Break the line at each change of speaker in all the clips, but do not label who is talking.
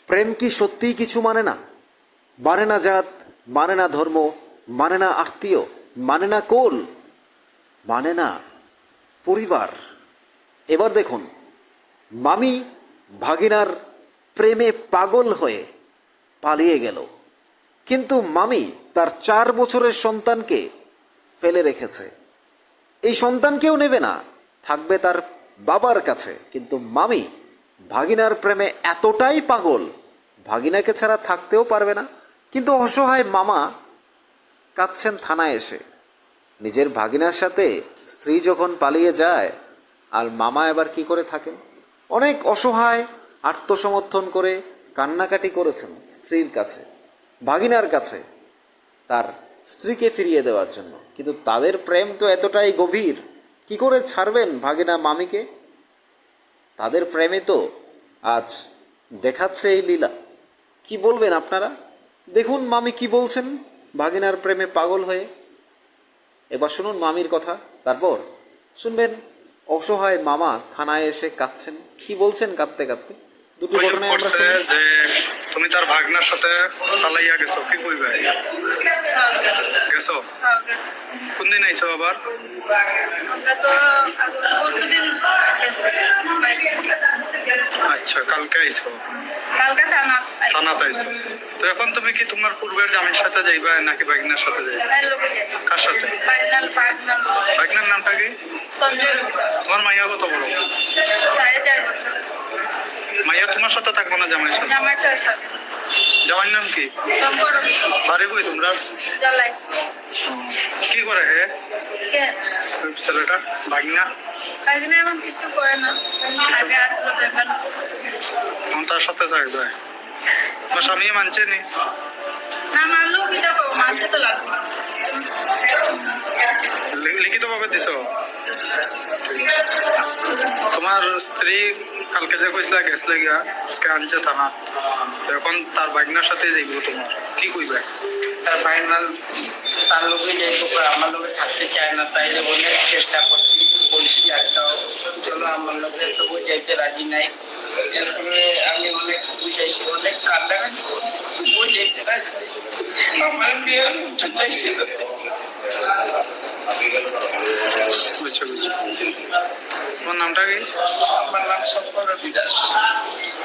প্রেম কি সত্যিই কিছু মানে না? মানে না জাত, মানে না ধর্ম, মানে না আত্মীয়, মানে না কোল, মানে না পরিবার। এবার দেখুন, মামি ভাগিনার প্রেমে পাগল হয়ে পালিয়ে গেল, কিন্তু মামি তার 4 বছরের সন্তানকে ফেলে রেখেছে। এই সন্তান কেউ নেবে না, থাকবে তার বাবার কাছে। কিন্তু মামি ভাগিনার প্রেমে এতটাই পাগল, ভাগিনাকে ছাড়া থাকতেও পারবে না। কিন্তু অসহায় মামা কাঁদছেন থানায় এসে। নিজের ভাগিনার সাথে স্ত্রী যখন পালিয়ে যায়, আর মামা এবার কি করে থাকেন? অনেক অসহায় আত্মসমর্থন করে কান্নাকাটি করেছেন স্ত্রীর কাছে, ভাগিনার কাছে, তার স্ত্রীকে ফিরিয়ে দেওয়ার জন্য। কিন্তু তাদের প্রেম তো এতটাই গভীর, কি করে ছাড়বেন ভাগিনা মামিকে? তাদের প্রেমে তো আজ দেখাচ্ছে এই লীলা। কি বলবেন আপনারা? দেখুন মামি কি বলছেন ভাগিনার প্রেমে পাগল হয়ে। এবার শুনুন মামির কথা, তারপর শুনবেন অসহায় মামা থানায় এসে কাঁদছেন। কি বলছেন কাঁদতে কাঁদতে? দুটো ঘটনায় আমরা শুনি।
যে তুমি তার ভাগনার সাথে পালাইয়া গেছো, কি কইবে? গেছো? কোন দিন আইছো আবার? আচ্ছা, কালকে আইছো? থানাতে আইছো। তো এখন তুমি কি তোমার পূর্বের জামির সাথে যাইবা নাকি ভাগনার সাথে যাইবা? কার সাথে? ভাগনার নামটা কি? তোমার মাইয়া কত বড়? মাইয়া তোমার সাথে থাকবো না জামাইয়ের সাথে? জামাইয়ের নাম কি? বাড়ি কই তোমরা? কি করে হে ছেলেটা? ভাগনা
এমন কিছু করে না, আগে আসলো দেখেন
তার সাথে থাকবে। তোমার স্বামী মানছে নি?
না, মানলেও কি যাবো, মানতে তো লাগবে।
লিখিত ভাবে দিছ? তোমার স্ত্রী কালকে যে কইসলা গেছলে গিয়া আজকে আনছে থানা, এখন তার ভাগনার সাথে যাইব, তোমার কি কইবে?
তার ফাইনাল তার লোকে যাইবো, আমার লোকে থাকতে চায় না, তাই অনেক চেষ্টা করছি, বলছি একটাও চলো আমার লোকে, তবু যাইতে রাজি নাই। এরপরে আমি অনেক বুঝাইছি, অনেক কান্দাকাটি করছি, তবু যাইতে রাজি নাই। আমার বিয়ের উঠতে চাইছিল।
বুঝছো বুঝছো। তোমার নামটা কি?
আমার নাম শঙ্কর বিদাস।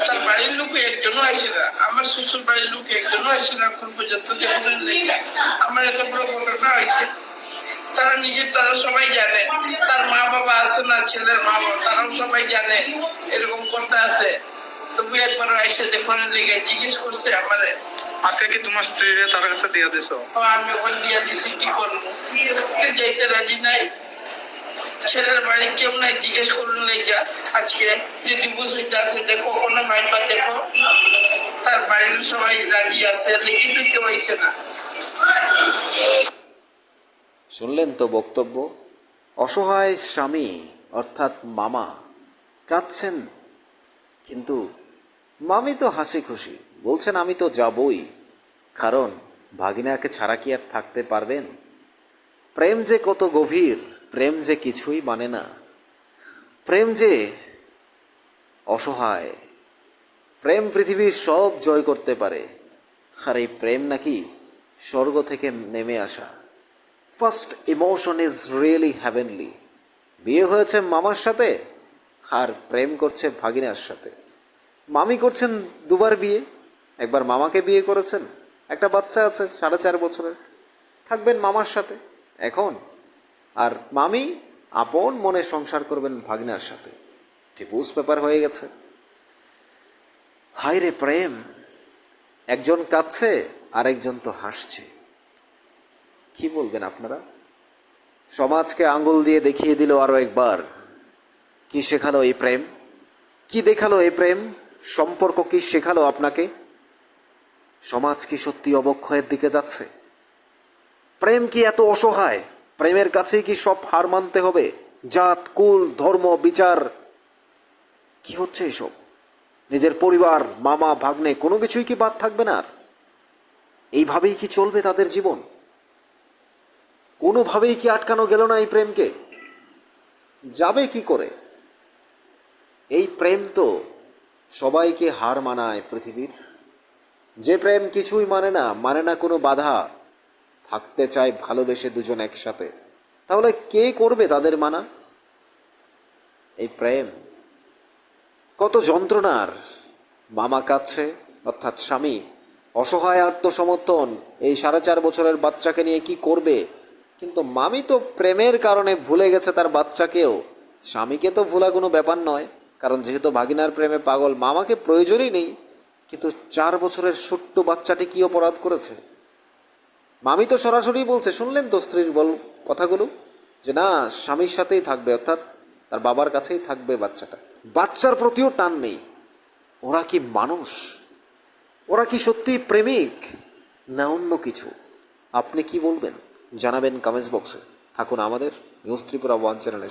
তার বাড়ির লোক একজনও আইছিল না, আমার শ্বশুর বাড়ির লোক একজনও আইছিল না এখন পর্যন্ত। দেখুন আমার এত বড় ঘটনা হয়েছে, তারা তারা সবাই জানে, তার মা বাবা আছে না, ছেলের মা বাবা তারাও সবাই জানে এরকম করতে আছে। তবু একবার আইসে দেখুন লেগে জিজ্ঞেস করছে আমারে।
আজকে কি তোমার স্ত্রী তার কাছে দিয়ে দিছো?
আমি ওখান দিয়ে দিছি, কি করবো, যাইতে রাজি নাই। ছেলের বাড়ি কেউ নাই, জিজ্ঞেস করুন লেগা আজকে যদি বুঝতে আছে, দেখো কোনো ভাইবা দেখো তার বাড়ির সবাই রাজি আছে, লিখিত কেউ আইসে না।
শুনলেন তো বক্তব্য? অসহায় স্বামী অর্থাৎ মামা কাঁদছেন, কিন্তু মামি তো হাসি খুশি বলছেন আমি তো যাবই, কারণ ভাগিনাকে ছাড়া কি আর থাকতে পারবেন? প্রেম যে কত গভীর, প্রেম যে কিছুই মানে না, প্রেম যে অসহায়, প্রেম পৃথিবীর সব জয় করতে পারে। আর এই প্রেম নাকি স্বর্গ থেকে নেমে আসা। First emotion is really heavenly. বিয়ে হয়েছে মামার সাথে, আর প্রেম করছে ভাগিনার সাথে। মামি করছেন দুবার বিয়ে, একবার মামাকে বিয়ে করেছেন, একটা বাচ্চা আছে 4.5 বছরের, থাকবেন মামার সাথে এখন। আর মামি আপন মনে সংসার করবেন ভাগিনার সাথে। ডিভোর্স পেপার হয়ে গেছে। হায় রে প্রেম! একজন কাঁদছে, আরেকজন তো হাসছে। কি বলবেন আপনারা? সমাজকে আঙ্গুল দিয়ে দেখিয়ে দিল আরো একবার, কি শেখালো এই প্রেম, কি দেখালো এই প্রেম, সম্পর্ক কি শেখালো আপনাকে? সমাজ কি সত্যি অবক্ষয়ের দিকে যাচ্ছে? প্রেম কি এত অসহায়? প্রেমের কাছেই কি সব হার মানতে হবে? জাত, কুল, ধর্ম, বিচার, কি হচ্ছে এসব? নিজের পরিবার, মামা, ভাগ্নে, কোনো কিছুই কি বাদ থাকবে না? আর এইভাবেই কি চলবে তাদের জীবন? কোনোভাবেই কি আটকানো গেল না এই প্রেমকে? যাবে কি করে? এই প্রেম তো সবাইকে হার মানায় পৃথিবীর। যে প্রেম কিছুই মানে না কোনো বাধা, থাকতে চায় ভালোবেসে দুজন একসাথে, তাহলে কে করবে তাদের মানা? এই প্রেম কত যন্ত্রণার। মামা কাঁদছে, অর্থাৎ স্বামী অসহায় আত্মসমর্থন, এই 4.5 বছরের বাচ্চাকে নিয়ে কি করবে? কিন্তু মামি তো প্রেমের কারণে ভুলে গেছে তার বাচ্চাকেও। স্বামীকে তো ভোলা কোনো ব্যাপার নয়, কারণ যেহেতু ভাগিনার প্রেমে পাগল, মামাকে প্রয়োজনই নেই। কিন্তু 4 বছরের ছোট্ট বাচ্চাটি কি অপরাধ করেছে? মামি তো সরাসরি বলছে, শুনলেন তো স্ত্রীর কথাগুলো, যে না, স্বামীর সাথেই থাকবে, অর্থাৎ তার বাবার কাছেই থাকবে বাচ্চাটা। বাচ্চার প্রতিও টান নেই। ওরা কি মানুষ? ওরা কি সত্যি প্রেমিক না অন্য কিছু? আপনি কি বলবেন জানাবেন কমেন্টস বক্সে। থাকুন আমাদের নিউজ ত্রিপুরা 1 চ্যানেলের